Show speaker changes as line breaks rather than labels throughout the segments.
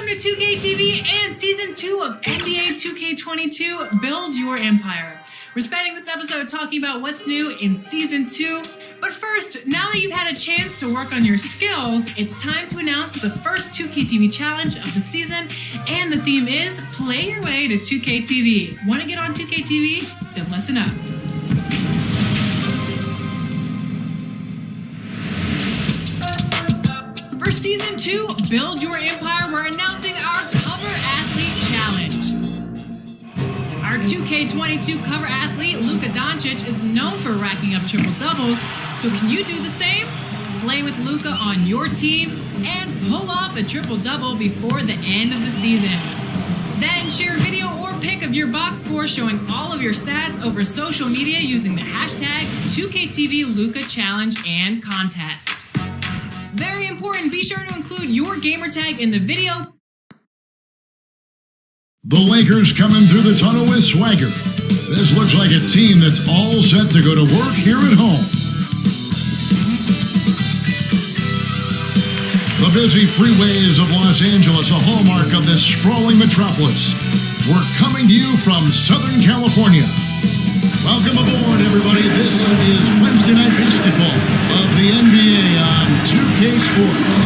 Welcome to 2K TV and Season 2 of NBA 2K22 Build Your Empire. We're spending this episode talking about what's new in Season 2. But first, now that you've had a chance to work on your skills, it's time to announce the first 2K TV challenge of the season. And the theme is Play Your Way to 2K TV. Want to get on 2K TV? Then listen up. For Season 2, Build Your Empire, we're announcing our Cover Athlete Challenge. Our 2K22 cover athlete, Luka Doncic, is known for racking up triple-doubles, so can you do the same? Play with Luka on your team and pull off a triple-double before the end of the season. Then share a video or pic of your box score showing all of your stats over social media using the hashtag 2KTVLuka Challenge and Contest. Very important, be sure to include your gamertag in the video.
The Lakers coming through the tunnel with swagger. This looks like a team that's all set to go to work here at home. The busy freeways of Los Angeles, a hallmark of this sprawling metropolis. We're coming to you from Southern California. Welcome aboard, everybody. This is Wednesday Night Basketball of the NBA on 2K Sports.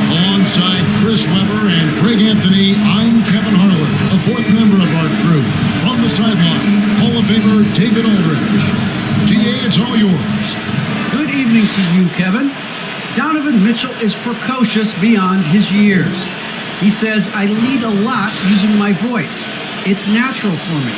Alongside Chris Webber and Greg Anthony, I'm Kevin Harlan, the fourth member of our crew. From the sideline, Hall of Famer David Aldridge. DA, it's all yours.
Good evening to you, Kevin. Donovan Mitchell is precocious beyond his years. He says, I lead a lot using my voice. It's natural for me.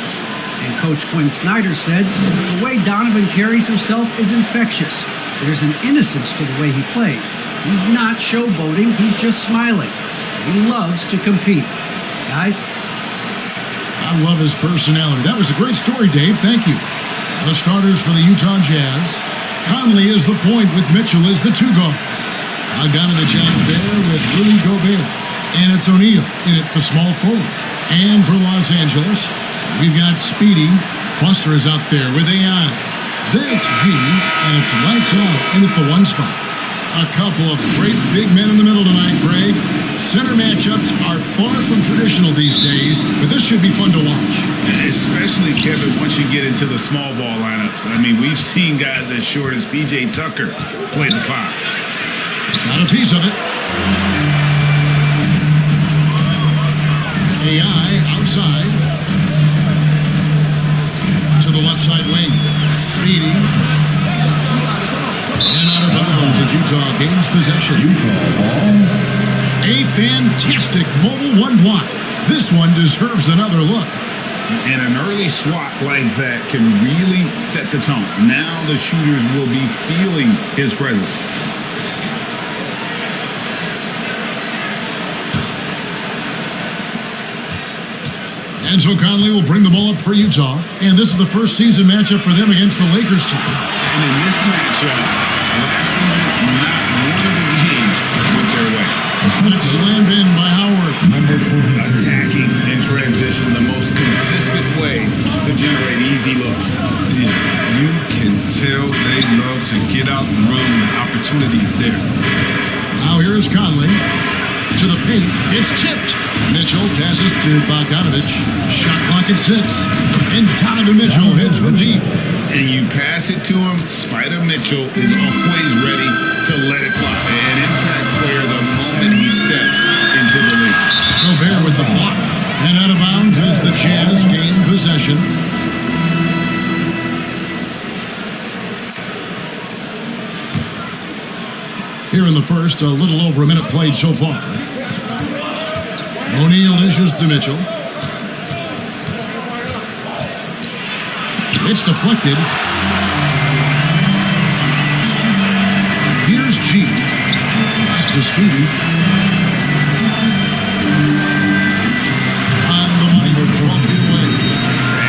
And Coach Quinn Snyder said, the way Donovan carries himself is infectious. There's an innocence to the way he plays. He's not showboating, he's just smiling. He loves to compete. Guys?
I love his personality. That was a great story, Dave. Thank you. The starters for the Utah Jazz. Conley is the point with Mitchell as the two guard. Bogdanovich out there with Rudy Gobert. And it's O'Neal in at the small forward. And for Los Angeles, we've got Speedy. Foster is out there with AI. Then it's G, and it's lights out in at the one spot. A couple of great big men in the middle tonight, Greg. Center matchups are far from traditional these days, but this should be fun to watch.
Especially, Kevin, once you get into the small ball lineups. I mean, we've seen guys as short as P.J. Tucker play the five.
Got a piece of it. AI outside. To the left side wing. Speedy. And out of bounds as Utah gains possession. A fantastic mobile one block. This one deserves another look.
And an early swat like that can really set the tone. Now the shooters will be feeling his presence.
And so Conley will bring the ball up for Utah. And this is the first season matchup for them against the Lakers team.
And in this matchup, last season, not one of the games went their way.
It's slammed in by Howard.
Attacking in transition, the most consistent way to generate easy looks.
Yeah, you can tell they love to get out and run when the opportunity is there.
Now here is Conley. To the paint, it's tipped. Mitchell passes to Bogdanovich. Shot clock at 6. And Donovan Mitchell hits from deep.
And you pass it to him, Spider Mitchell is always ready to let it fly. An impact player the moment he stepped into the league.
Gobert with the block. And out of bounds as the Jazz gain possession. Here in the first, a little over a minute played so far. O'Neal dishes to Mitchell. It's deflected. Here's G. Pass to Speedy. On the money for 12 feet away.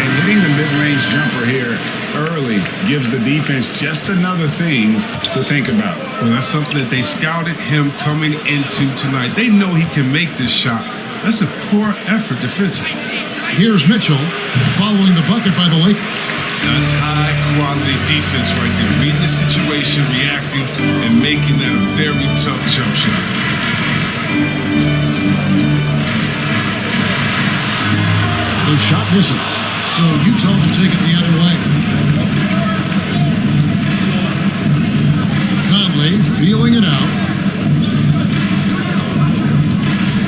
And hitting the mid-range jumper here early gives the defense just another thing to think about.
Well, that's something that they scouted him coming into tonight. They know he can make this shot. That's a poor effort defensively.
Here's Mitchell following the bucket by the Lakers.
That's high-quality defense right there. Reading the situation, reacting, and making that a very tough jump shot.
shot misses. So Utah will take it the other way. Conley feeling it out.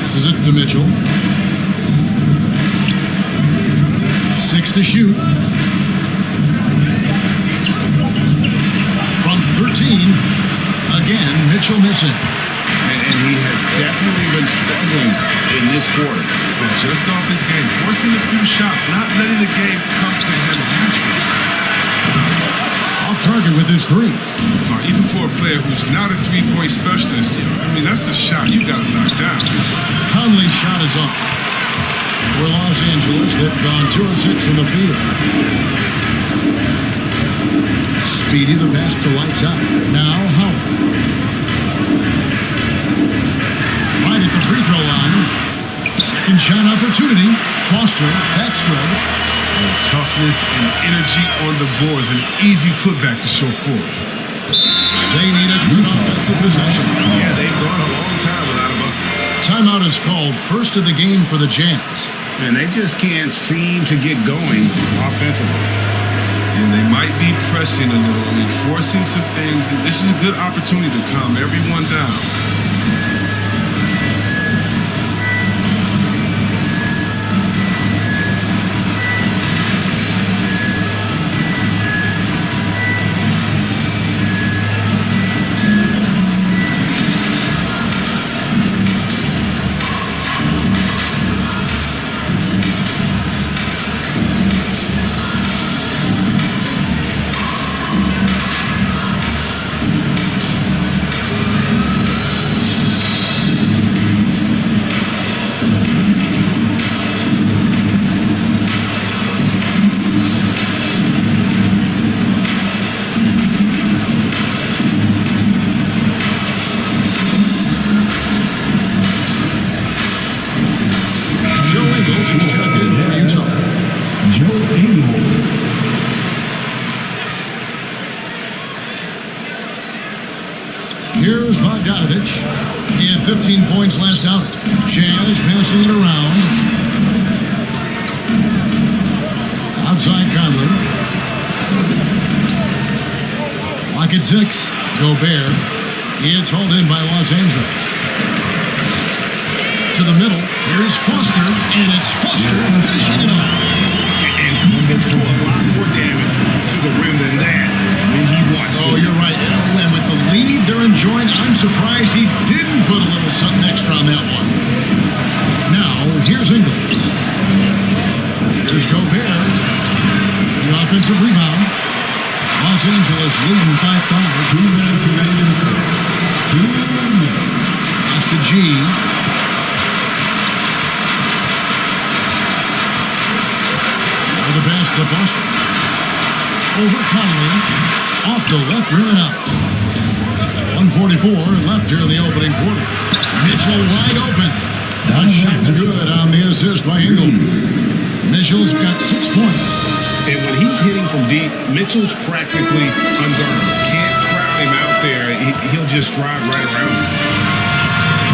This is it to Mitchell. 6 to shoot. From 13. Again, Mitchell missing.
And he has definitely been struggling in this quarter.
Just off his game, forcing a few shots, not letting the game come to him naturally.
Off target with his 3.
Even for a player who's not a three-point specialist, that's a shot you got to knock down.
Conley's shot is off. For Los Angeles, they've gone 2 of 6 from the field. Speedy the pass to lights out. Now Howard. Right at the free throw line. Second shot opportunity. Foster, that's good.
Toughness and energy on the boards, an easy putback to show forward.
They need a good offensive possession.
Yeah, they've gone a long time without a bucket.
Timeout is called, first of the game for the Jazz.
And they just can't seem to get going offensively.
And they might be pressing a little, forcing some things. This is a good opportunity to calm everyone down.
Here's Bogdanovich. He had 15 points last outing. Jazz passing it around. Outside Conley. Lock at 6. Gobert. It's hauled in by Los Angeles. To the middle. Here's Foster. And it's Foster finishing it off.
And he can do a lot more damage to the rim than that when he wants to.
Oh, you're right. And with the lead they're enjoying, I'm surprised he didn't put a little something extra on that one. Now, here's Ingles. Here's Gobert. The offensive rebound. Los Angeles leading 5-5. 2 minutes remaining in the third. 2 minutes. That's to G. The pass to Foster. Over Conley. Off the left rim and out. 1:44 left here in the opening quarter. Mitchell wide open. The shot's good on the assist by Ingles. Mitchell's got 6 points.
And when he's hitting from deep, Mitchell's practically unguardable. Can't crowd him out there. He'll just drive right around him.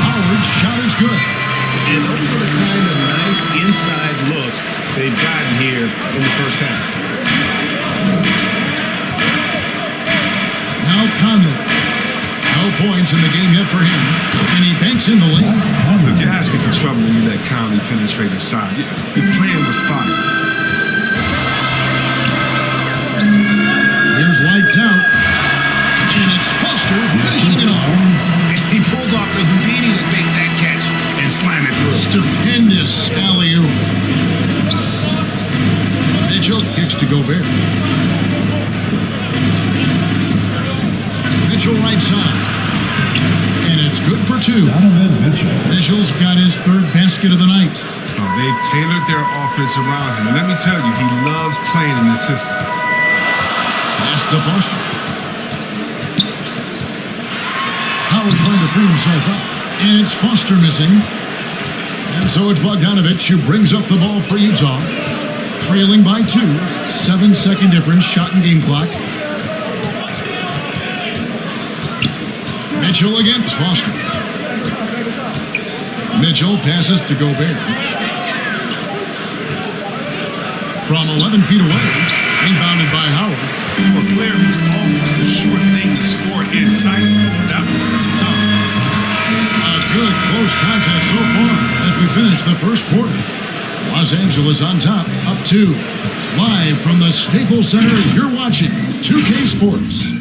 Howard's shot is good.
And those are the kind of nice inside looks they've gotten here in the first half.
Now Conley. No points in the game yet for him. And he banks in the lane.
Look, you're asking for trouble when you let Conley penetrate inside. You're playing with fire.
Here's lights out. And it's Foster finishing it off.
He pulls off the Houdini to make that catch and slam it through.
Stupendous alley-oop. Mitchell kicks to Gobert. Mitchell right side. And it's good for 2. Mitchell's got his 3rd basket of the night.
Oh, they've tailored their offense around him. And let me tell you, he loves playing in this system.
Pass to Foster. Howard trying to free himself up. And it's Foster missing. And so it's Bogdanovich who brings up the ball for Utah. Trailing by 2. 7-second difference, shot and game clock. Mitchell against Foster. Mitchell passes to Gobert. from 11 feet away. Rebounded by Howard.
For a player who's almost a sure thing to score in tight, that was a stop.
A good close contest so far as we finish the first quarter. Los Angeles on top, up 2. Live from the Staples Center, you're watching 2K Sports.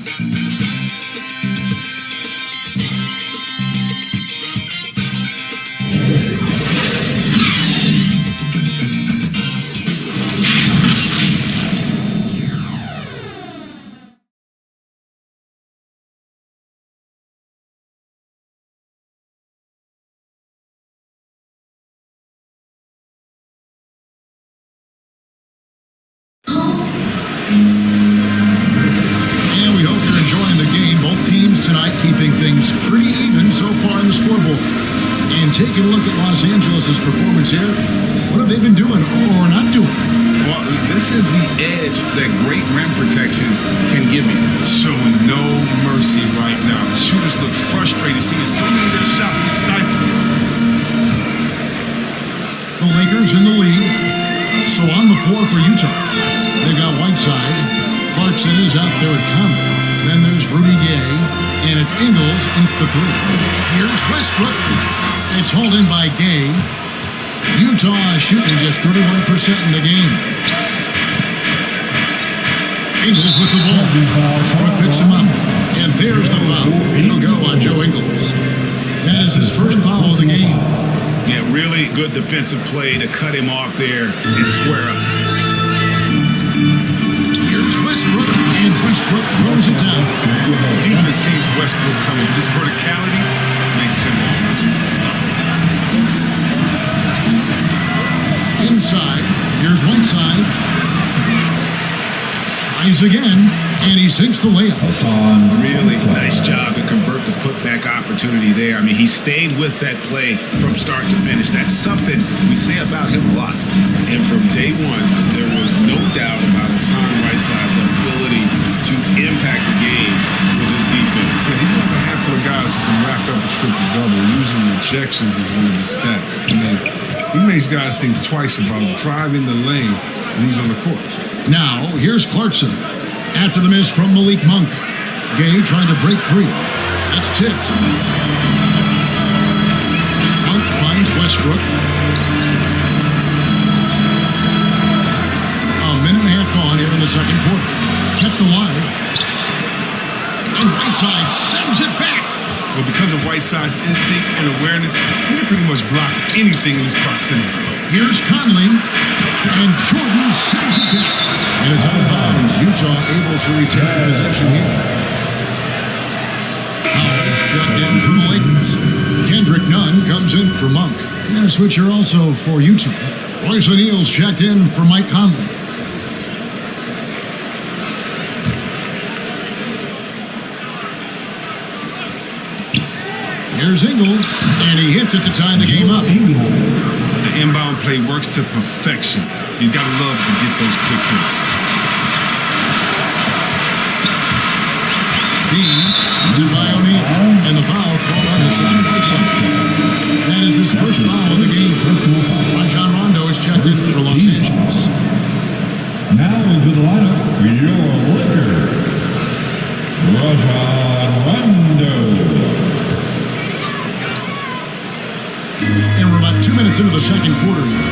Tonight, keeping things pretty even so far in the scoreboard. And taking a look at Los Angeles' performance here, what have they been doing or not doing?
Well, this is the edge that great rim protection can give you.
Showing no mercy right now. The shooters look frustrated, seeing so many of their shots get stifled.
The Lakers in the lead. So on the floor for Utah, they got Whiteside. Clarkson is out there with Conley. Then there's Rudy Gay, and it's Ingles into the 3. Here's Westbrook. It's hauled in by Gay. Utah shooting just 31% in the game. Ingles with the ball. Westbrook picks him up, and there's the foul. It'll go on Joe Ingles. That is his first foul of the game.
Yeah, really good defensive play to cut him off there and square up.
Here's Westbrook, and Westbrook throws it down.
Defense sees Westbrook coming. This verticality makes him almost stop.
Inside, here's Whiteside. Tries again, and he sinks the layup.
Really nice job to convert the putback opportunity there. I mean, he stayed with that play from start to finish. That's something we say about him a lot. And from day one, there was no doubt about Hassan Whiteside's ability to impact the game with his defense.
Yeah, he's like a handful of guys who can rack up a triple-double. Using rejections as one of his stats. I mean, he makes guys think twice about driving the lane when he's on the court.
Now, here's Clarkson. After the miss from Malik Monk. Gay trying to break free. That's tipped. Monk finds Westbrook. A minute and a half gone here in the second quarter. Kept alive. And Whiteside sends it back.
But because of Whiteside's instincts and awareness, he can pretty much block anything in his proximity.
Here's Conley. And Jordan sends it back. And it's out of bounds. Utah able to retain possession here. Howard's checked in for the Lakers. Kendrick Nunn comes in for Monk. And a switcher also for Utah. Royce O'Neal's checked in for Mike Conley. Here's Ingles, and he hits it to tie the game up.
The inbound play works to perfection. You gotta love to get those quick hits.
Led by O'Neal, and the foul called on the side by Sutton. That is his first foul of the game. Rajon Rondo is checked in for Los Angeles.
Now into the lineup for your Lakers, Rajon Rondo.
And we're about 2 minutes into the second quarter here.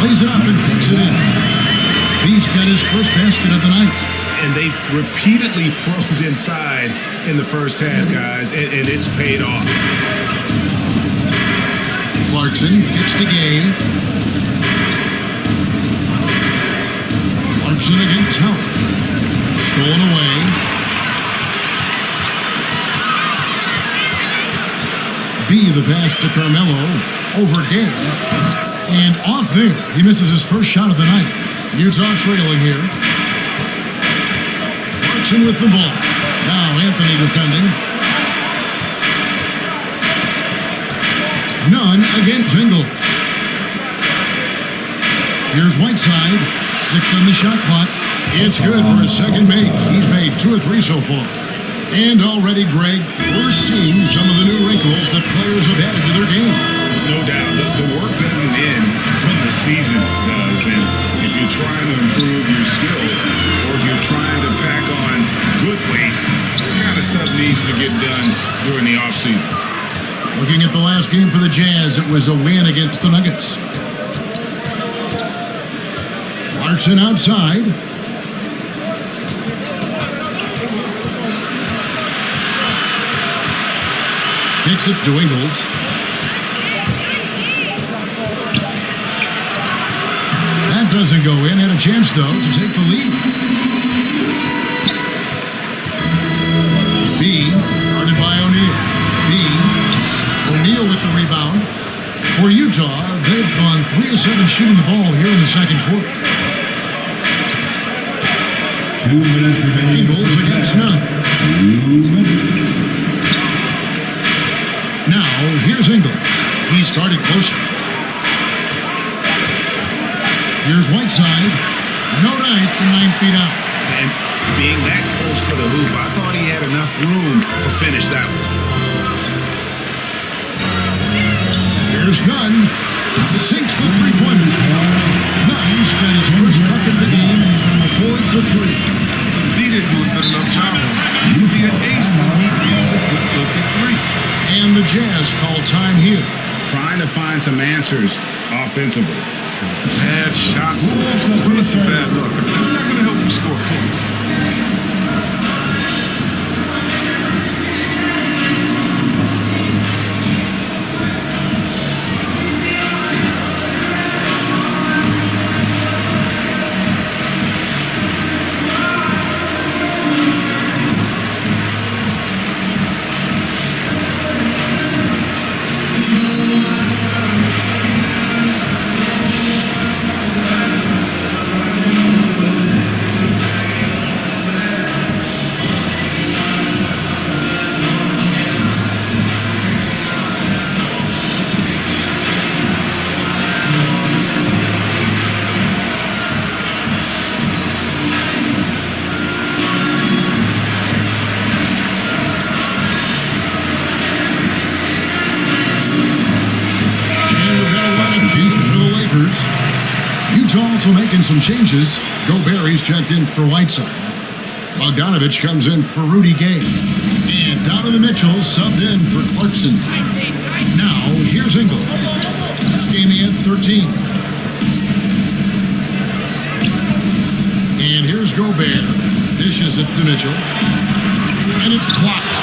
Plays it up and picks it in. He's got his first basket of the night.
And they've repeatedly probed inside in the first half, guys, and it's paid off.
Clarkson gets to Gay. Clarkson against Howard. Stolen away. B, the pass to Carmelo over Gay. And off there, he misses his first shot of the night. Utah trailing here. Clarkson with the ball. Now Anthony defending. Nunn against Ingles. Here's Whiteside. 6 on the shot clock. It's good for his second make. He's made 2 or 3 so far. And already, Greg, we're seeing some of the new wrinkles that players have added to their game.
No doubt. The work doesn't end when the season does. And if you're trying to improve your skills or if you're trying to pack on good weight, that kind of stuff needs to get done during the offseason.
Looking at the last game for the Jazz, it was a win against the Nuggets. Clarkson outside. Kicks it to Ingles. That doesn't go in. Had a chance, though, to take the lead. B, guarded by O'Neal. B, O'Neal with the rebound. For Utah, they've gone 3 of 7 shooting the ball here in the second quarter.
2 minutes remaining.
Ingles against none.
2 minutes.
Now, here's Ingles. He started closer. Here's Whiteside. No dice and 9 feet out.
And being that close to the hoop, I thought he had enough room to finish that one.
Here's Nunn. Sinks the three-pointer. Nunn's got his first bucket of the game, and he's on the board for 3.
He didn't do a good enough job. He could be an ace when he gets a good look at 3.
And the Jazz call time here.
Trying to find some answers offensively.
Bad shots. As well as some bad luck. That's not going to help you score points.
Also making some changes. Gobert's checked in for Whiteside. Bogdanovich comes in for Rudy Gay. And Donovan Mitchell subbed in for Clarkson. Now, here's Ingles. Game at 13. And here's Gobert. Dishes it to Mitchell. And it's blocked.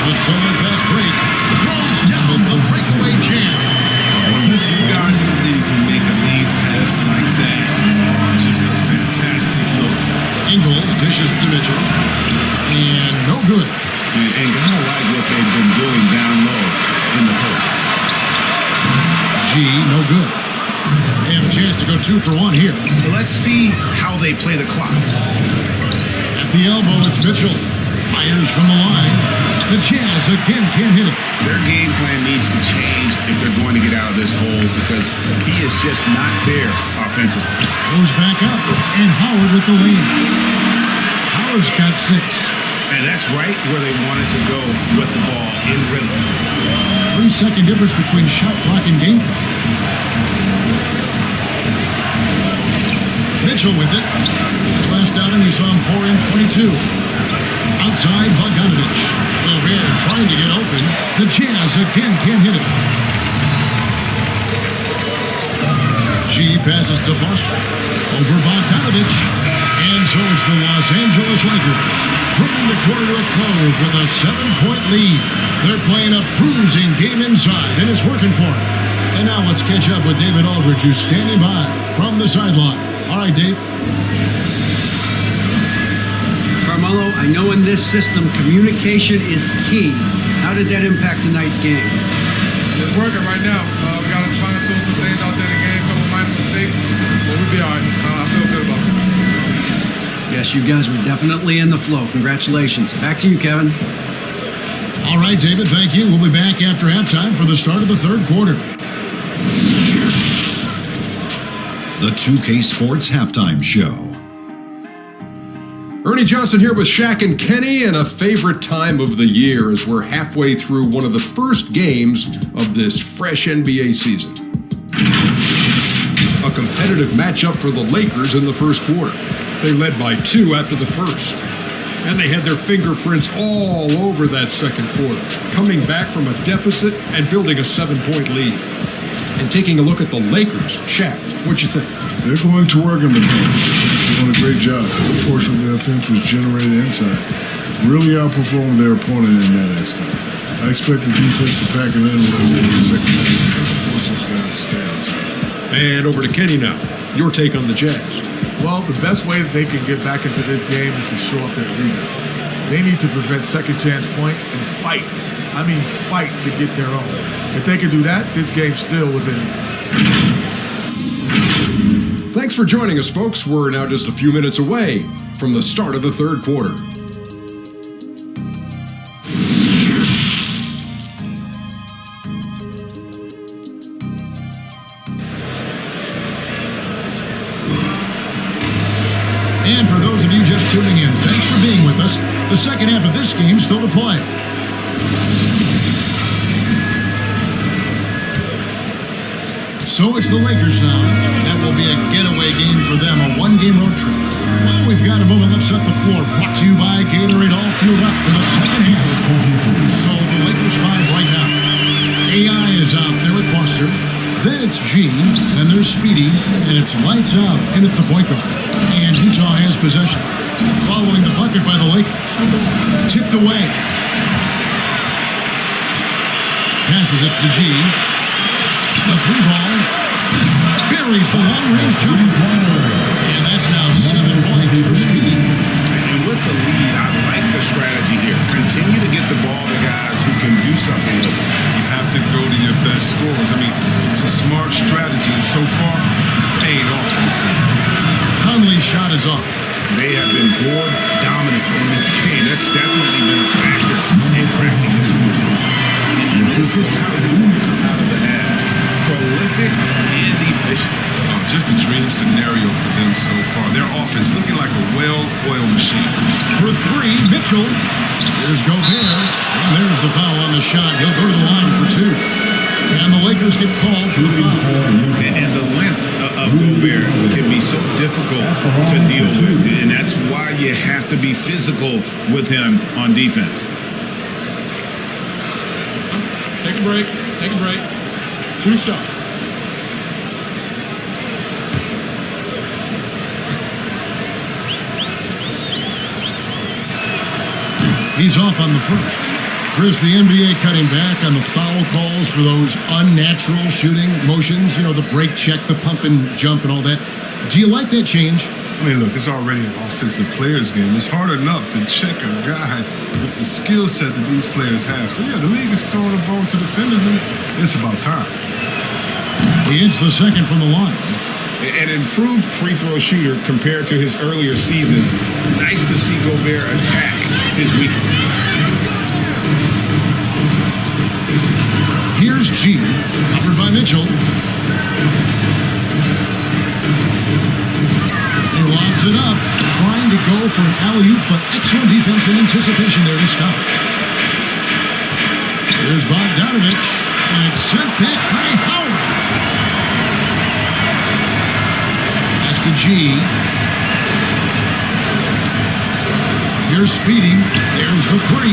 The solo fast break throws down the breakaway jam.
You guys in the league can make a lead pass like that. Just a fantastic look.
Ingles dishes to Mitchell. And no good.
And I like what they've been doing down low in the post.
G, no good. They have a chance to go 2 for 1 here.
Let's see how they play the clock.
At the elbow, it's Mitchell. Fires from the line. The Jazz again can't hit it.
Their game plan needs to change if they're going to get out of this hole because he is just not there offensively.
Goes back up, and Howard with the lead. Howard's got 6.
And that's right where they wanted to go with the ball in rhythm.
3-second difference between shot clock and game clock. Mitchell with it. Flashed out, and he saw him pour in 22. Outside, Bogdanovich. Gobert trying to get open. The Jazz again can't hit it. G passes to Foster. Over Bogdanovich. And so it's the Los Angeles Lakers bringing the quarter to a close with a 7-point lead. They're playing a bruising game inside, and it's working for them. And now let's catch up with David Aldridge, who's standing by from the sideline. All right, Dave.
Carmelo, I know in this system communication is key. How did that impact tonight's game?
It's working right now. We got to fine-tune some things out there in the game, a couple minor mistakes, but we'll be all right. I feel good about it.
Yes, you guys were definitely in the flow. Congratulations. Back to you, Kevin.
All right, David, thank you. We'll be back after halftime for the start of the third quarter.
The 2K Sports Halftime Show. Ernie Johnson here with Shaq and Kenny, and a favorite time of the year as we're halfway through one of the first games of this fresh NBA season. A competitive matchup for the Lakers in the first quarter. They led by 2 after the first, and they had their fingerprints all over that second quarter, coming back from a deficit and building a 7-point lead. And taking a look at the Lakers, Shaq, what'd you think?
They're going to work in the paint. They're doing a great job. A portion of their offense was generated inside. Really outperformed their opponent in that aspect. I expect the defense to pack it in with the second half. Force those guys to stay outside.
And over to Kenny now. Your take on the Jazz.
Well, the best way that they can get back into this game is to show up their rebound. They need to prevent second chance points and fight. I mean, fight to get their own. If they can do that, this game's still within.
Thanks for joining us, folks. We're now just a few minutes away from the start of the third quarter.
And for those of you just tuning in, thanks for being with us. The second half of this game still to play. So it's the Lakers now. That will be a getaway game for them, a one-game road trip. Well, we've got a moment. Let's set the floor. Brought to you by Gatorade. All fueled up for the second half. So the Lakers 5 right now. AI is out there with Foster. Then it's G. Then there's Speedy. And it's lights out in at the point guard. And Utah has possession. Following the bucket by the Lakers. Tipped away. Passes it to G. The 3 ball. Buries the long-range jumper. And that's now 7 points for Speedy.
And with the lead, I like the strategy here. Continue to get the ball to guys who can do something with it.
You have to go to your best scorers. I mean, it's a smart strategy, and so far, it's paying off for this game.
Conley's shot is off.
They have been board dominant in this game. That's definitely been a factor in cracking this move. And this is how you come out of the half. Prolific and efficient.
Just a dream scenario for them so far. Their offense looking like a well-oiled machine.
For 3, Mitchell. Here's Gobert. And there's the foul on the shot. He'll go to the line for 2. And the Lakers get called for the foul.
And the length of Gobert can be so difficult to deal with. And that's why you have to be physical with him on defense.
Take a break. Take a break. 2 shots.
He's off on the first. Chris, the NBA cutting back on the foul calls for those unnatural shooting motions. You know, the break check, the pump and jump and all that. Do you like that change?
I mean, look, it's already an offensive players game. It's hard enough to check a guy with the skill set that these players have. So, yeah, the league is throwing the ball to defenders, and it's about time.
He hits the second from the line.
An improved free throw shooter compared to his earlier seasons. Nice to see Gobert attack his weakness.
Here's G, covered by Mitchell. He lobs it up, trying to go for an alley-oop, but excellent defense and anticipation there to stop. Here's Bogdanovich, and it's sent back by Howard. That's to G. Here's Speedy. There's the 3.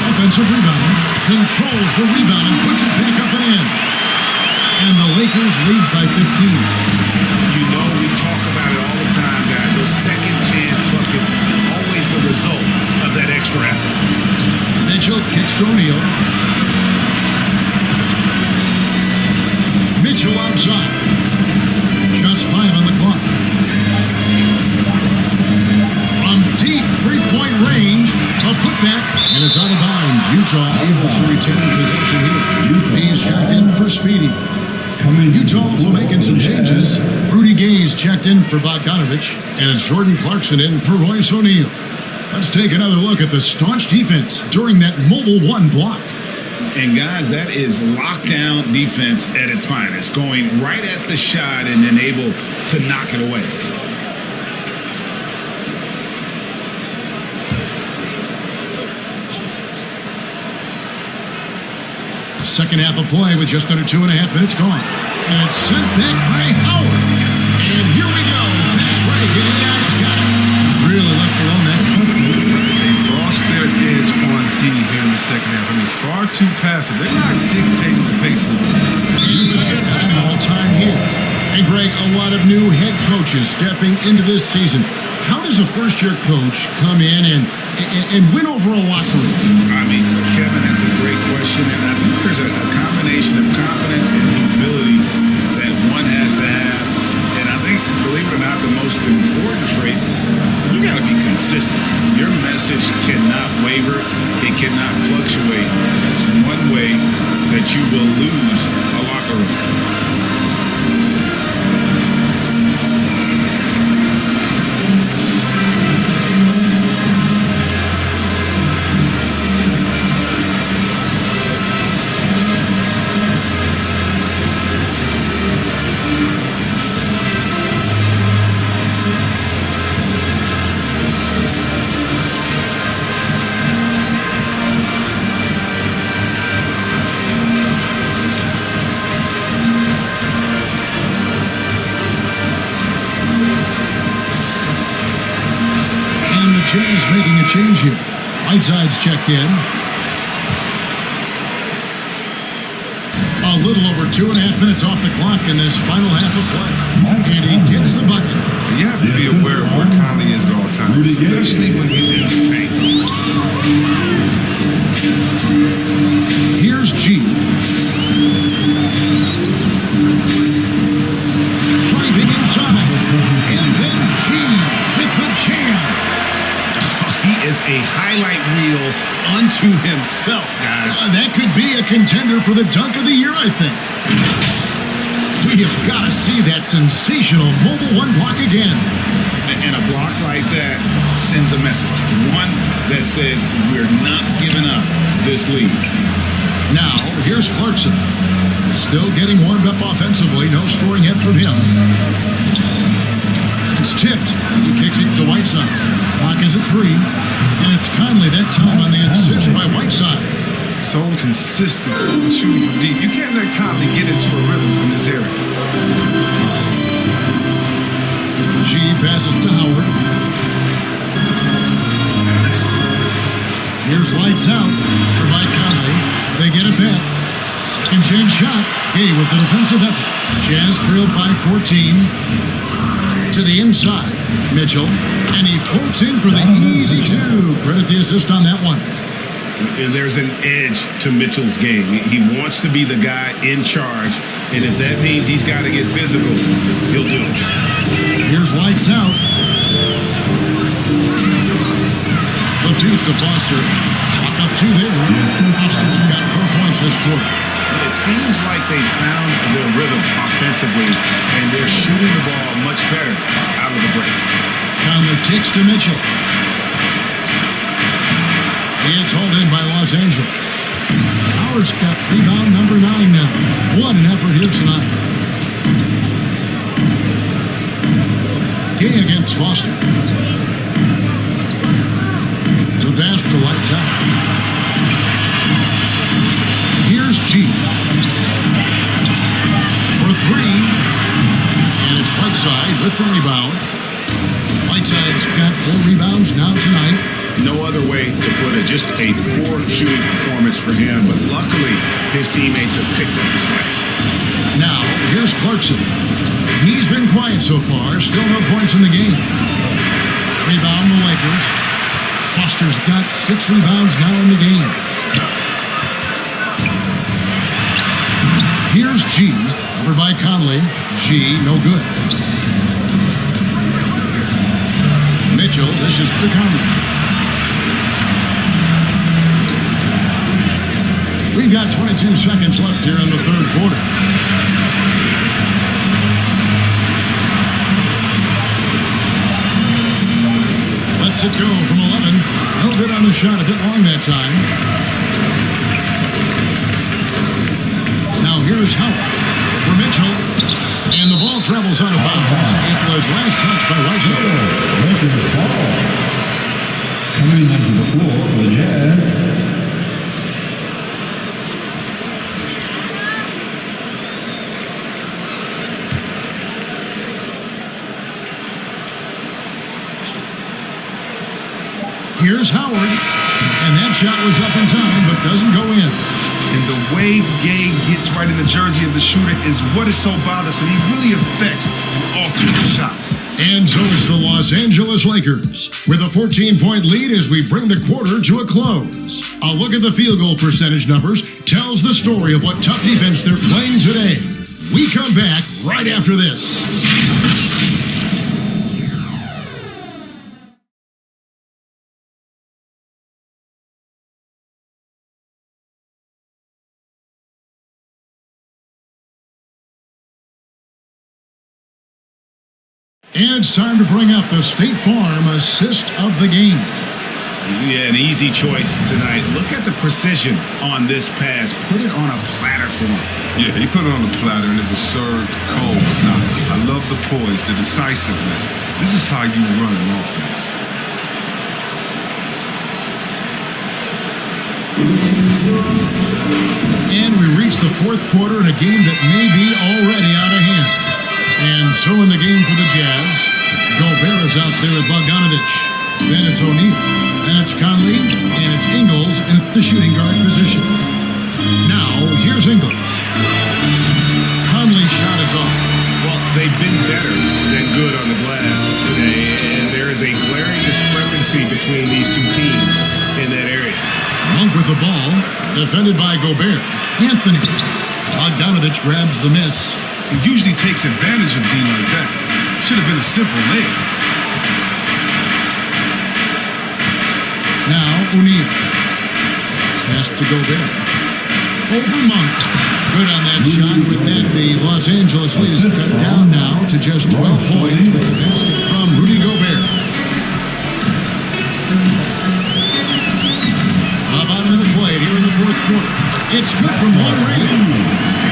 Offensive rebound. Controls the rebound and puts it back up and in. And the Lakers lead by 15.
You know, we talk about it all the time, guys. Those second chance buckets, always the result of that extra effort.
Mitchell kicks to O'Neal. Mitchell outside. Just 5 on the clock. From deep three-point range, a putback, and it's out of bounds. Utah able to retain possession here. He's checked in for Speedy. Utah also making some changes. Rudy Gay's checked in for Bogdanovich, and it's Jordan Clarkson in for Royce O'Neal. Let's take another look at the staunch defense during that mobile 1 block.
And guys, that is lockdown defense at its finest, going right at the shot and then able to knock it away.
Second half of play with just under 2.5 minutes gone. And it's sent back by Howard. And here we go. Fast break. Yeah, he's got it. Really left alone that time.
They lost their edge on D here in the second half. I mean, far too passive. They're not dictating the pace of the game.
Utah small time here. And Greg, a lot of new head coaches stepping into this season. How does a first-year coach come in and win over a locker room?
I mean, Kevin, that's a great question. And I think there's a combination of confidence and humility that one has to have. And I think, believe it or not, the most important trait, you got to be consistent. Your message cannot waver. It cannot fluctuate. That's one way that you will lose a locker room.
Jazz making a change here. Whiteside's checked in. A little over 2.5 minutes off the clock in this final half of play. And he gets the bucket.
You have to be aware of where Conley is at all times, especially when he's in the paint.
Here's G. Driving inside. And then G with the jam.
He is a highlight reel unto himself, guys.
That could be a contender for the dunk of the year, I think. We have got to see that sensational mobile one block again.
And a block like that sends a message. One that says we're not giving up this lead.
Now, here's Clarkson. Still getting warmed up offensively. No scoring yet from him. It's tipped. He kicks it to Whiteside. Clock is at 3. And it's Conley that time on the incision by Whiteside.
So consistent shooting from deep. You can't let Conley get into a rhythm from this area.
G passes to Howard. Here's lights out for Mike Conley. They get it back. Second chance shot. Gay with the defensive effort. Jazz trailed by 14. To the inside, Mitchell, and he floats in for the easy two. Credit the assist on that one.
There's an edge to Mitchell's game. He wants to be the guy in charge, and if that means he's got to get physical, he'll do it.
Here's lights out. Lafute to Foster. Chalk up 2 there. Foster's got 4 points this quarter.
It seems like they found their rhythm offensively, and they're shooting the ball much better out of the break.
Conley kicks to Mitchell. He is hauled in by Los Angeles. Howard's got rebound number 9 now. What an effort here tonight. Gay against Foster. The pass to lights out. Here's G. For 3. And it's Whiteside with the rebound. Whiteside's got 4 rebounds now tonight.
No other way to put it. Just a poor shooting performance for him, but luckily his teammates have picked up the slack.
Now, here's Clarkson. He's been quiet so far. Still no points in the game. Rebound the Lakers. Foster's got 6 rebounds now in the game. Here's G, over by Conley. G, no good. Mitchell, this is to Conley. We've got 22 seconds left here in the third quarter. Lets it go from 11. No good on the shot, a bit long that time. Now here's Howard for Mitchell. And the ball travels out of bounds. It was last touched by Whiteside.
Coming onto the floor for the Jazz,
Here's Howard. And that shot was up in time, but doesn't go in.
And the way Gabe gets right in the jersey of the shooter is what is so bothersome. He really affects and alters the shots.
And so it's the Los Angeles Lakers with a 14-point lead as we bring the quarter to a close. A look at the field goal percentage numbers tells the story of what tough defense they're playing today. We come back right after this. And it's time to bring up the State Farm assist of the game.
Yeah, an easy choice tonight. Look at the precision on this pass. Put it on a platter for him.
Yeah, he put it on the platter and it was served cold. Now, I love the poise, the decisiveness. This is how you run an offense.
And we reach the fourth quarter in a game that may be already out of hand. And so in the game for the Jazz, Gobert is out there with Bogdanovich. Then it's O'Neal. Then it's Conley. And it's Ingles in the shooting guard position. Now, here's Ingles. Conley's shot is off.
Well, they've been better than good on the glass today, and there is a glaring discrepancy between these two teams in that area.
Monk with the ball, defended by Gobert. Anthony. Bogdanovich grabs the miss.
He usually takes advantage of D like that. Should have been a simple layup.
Now, O'Neal. Pass to Gobert. Over Monk. Good on that shot. With that, the Los Angeles lead is cut down now to just 12 points with the basket from Rudy Gobert. Bottom of the play here in the fourth quarter. It's good from long range.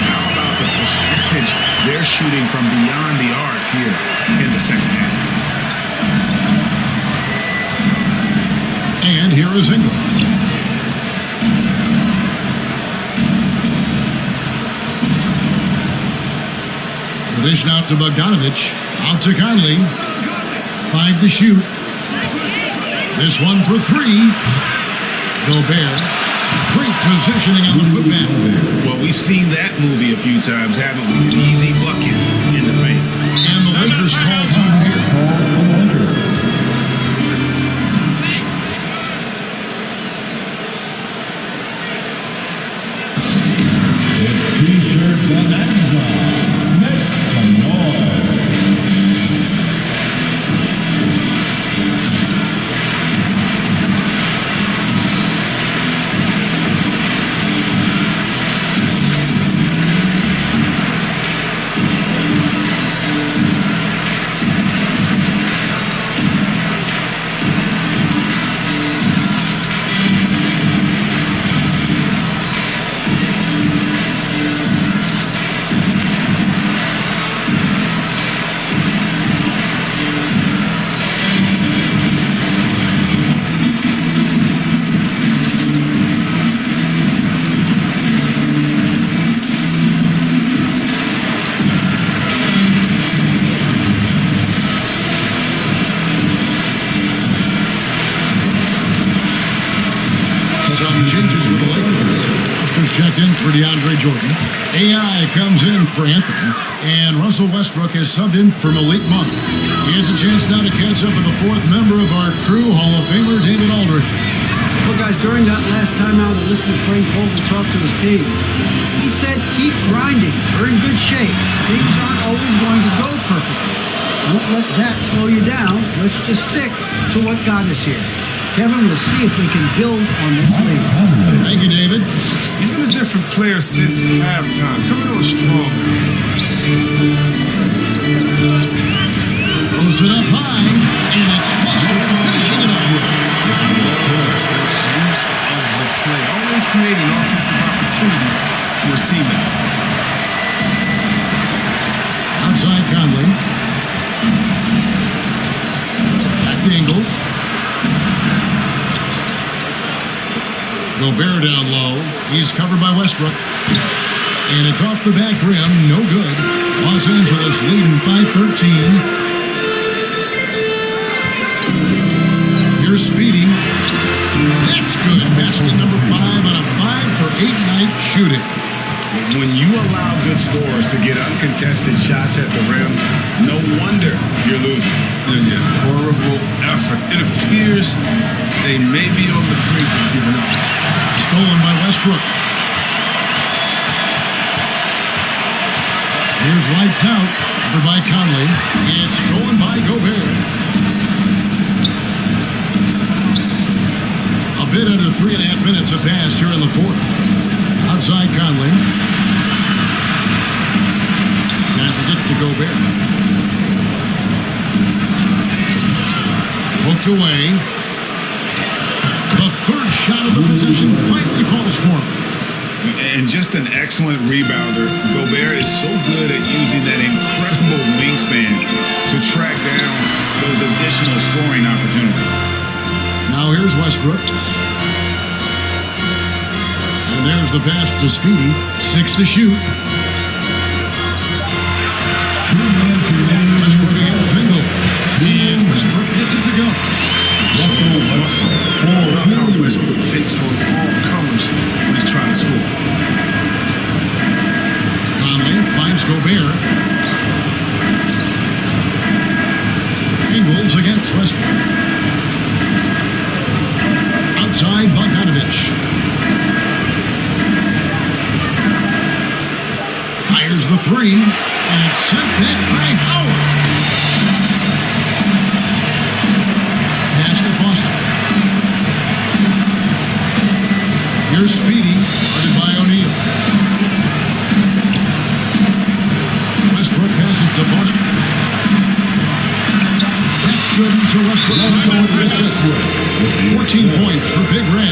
How about the percentage they're shooting from beyond the arc here in the second half?
And here is Ingles. The dish out to Bogdanovich. Out to Conley. 5 to shoot. This one for 3. Gobert, great positioning on the putback.
Well, we've seen that movie a few times, haven't we? An easy bucket in the paint.
And the Lakers call time here.
It's T-shirt Bonanza. Make some noise.
For DeAndre Jordan. AI comes in for Anthony. And Russell Westbrook is subbed in for Malik Monk. He has a chance now to catch up with the fourth member of our crew, Hall of Famer David Aldridge.
Well, guys, during that last time out, I listened to Frank Vogel talk to his team. He said, keep grinding. We're in good shape. Things aren't always going to go perfectly. Don't let that slow you down. Let's just stick to what got us here. Kevin, we'll see if we can build on this lead.
Thank you, David.
He's been a different player since halftime. Coming on strong.
Throws it up high, and it's Foster finishing it up.
Use of the play. Always creating offensive opportunities for his teammates.
Outside Conley. Back to Ingles. Gobert down low. He's covered by Westbrook. And it's off the back rim. No good. Los Angeles leading by 13. Here's Speedy. with number 5 on a 5-for-8 night shooting.
When you allow good scorers to get uncontested shots at the rim, no wonder you're losing.
Yeah, horrible effort. It appears they may be on the brink of giving up.
Stolen by Westbrook. Here's lights out. Covered by Conley. It's stolen by Gobert. A bit under 3.5 minutes have passed here in the fourth. Outside Conley. Passes it to Gobert. Hooked away. The third shot of the possession finally falls for him.
And just an excellent rebounder. Gobert is so good at using that incredible wingspan to track down those additional scoring opportunities.
Now here's Westbrook. And there's the pass to Speedy. 6 to shoot. Westbrook against Fingal. And Westbrook gets it to go.
Westbrook takes on all comers when he's trying to score.
Conley finds Gobert. Ingles against Westbrook. Outside Bogdanovich. Fires the three. And it's sent back by Howard. Pass to Foster. Here's Speedy, guarded by O'Neal. Westbrook passes to Foster. That's good, so Westbrook runs over the assist. 14 points for Big Red.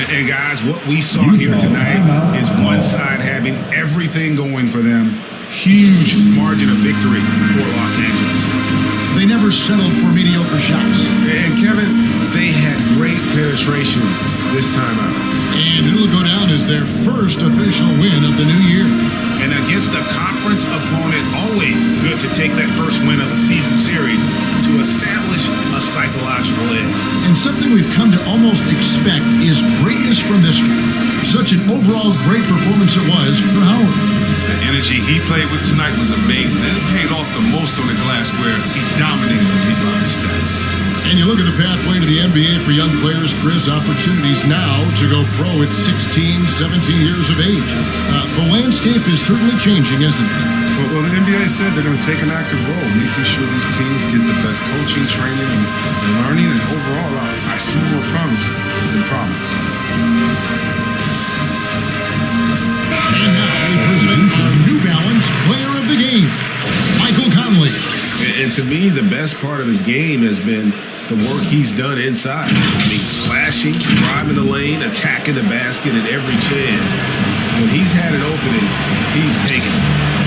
And guys, what we saw here tonight is one side having everything going for them. Huge margin of victory for Los Angeles.
They never settled for mediocre shots.
And Kevin, they had great penetration this time out.
And it'll go down as their first official win of the new year.
And against a conference opponent, always good to take that first win of the season series to establish a psychological edge.
And something we've come to almost expect is greatness from this one. Such an overall great performance it was for Howard.
The energy he played with tonight was amazing, and it paid off the most on the glass where he dominated the rebounding stats.
And you look at the pathway to the NBA for young players, Chris, opportunities now to go pro at 16, 17 years of age. The landscape is certainly changing, isn't it?
Well, the NBA said they're going to take an active role, making sure these teams get the best coaching, training, and learning, and overall, I see more promise than problems.
And now we present our New Balance Player of the Game, Michael Conley.
And to me, the best part of his game has been the work he's done inside. I mean, slashing, driving the lane, attacking the basket at every chance. When he's had an opening, he's taken it.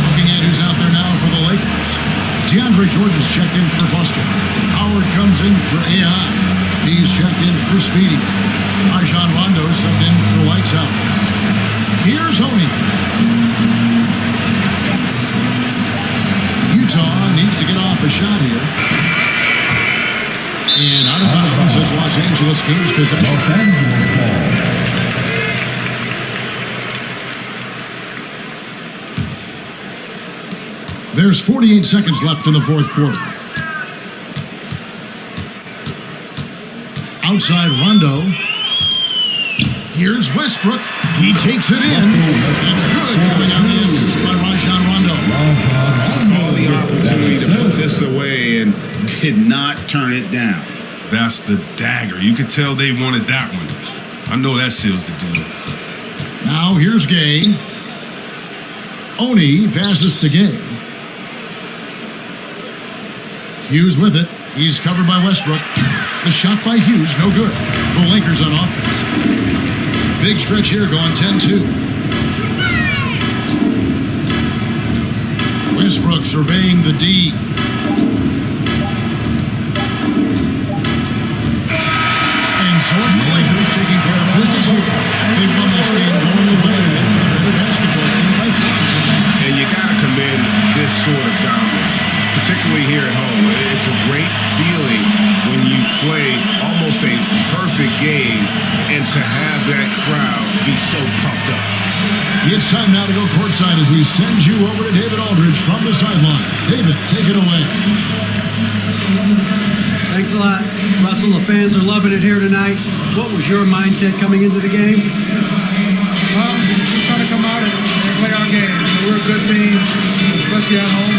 Looking at who's out there now for the Lakers. DeAndre Jordan's checked in for Foster. Howard comes in for AI. He's checked in for Speedy. Rajon Rondo subbed in for Lights Out. Here's Honey. Utah needs to get off a shot here. And out of bounds as Los Angeles gains possession.
Los Angeles ball.
There's 48 seconds left in the fourth quarter. Outside Rondo. Here's Westbrook. He takes it in. It's good coming on the assist by Rajon Rondo.
Saw the opportunity to put this away and did not turn it down.
That's the dagger. You could tell they wanted that one. I know that seals the deal.
Now here's Gay. Oni passes to Gay. Hughes with it. He's covered by Westbrook. The shot by Hughes, no good. The Lakers on offense. Big stretch here going 10-2. Westbrook surveying the D. And so it's the Lakers taking care of business here. They've won this game going away. They're the better basketball team by far.
And you got to commend this sort of dominance particularly here at home. It's a great feeling when you play almost a perfect game and to have that crowd be so pumped up.
It's time now to go courtside as we send you over to David Aldridge from the sideline. David, take it away.
Thanks a lot. Russell, the fans are loving it here tonight. What was your mindset coming into the game?
Well, just trying to come out and play our game. We're a good team, especially at home.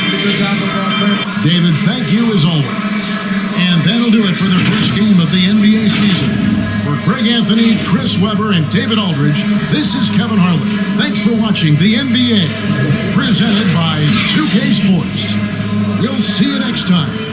Did a good job of playing.
David, thank you as always. And that'll do it for the first game of the NBA season. For Greg Anthony, Chris Webber, and David Aldridge, this is Kevin Harlan. Thanks for watching the NBA, presented by 2K Sports. We'll see you next time.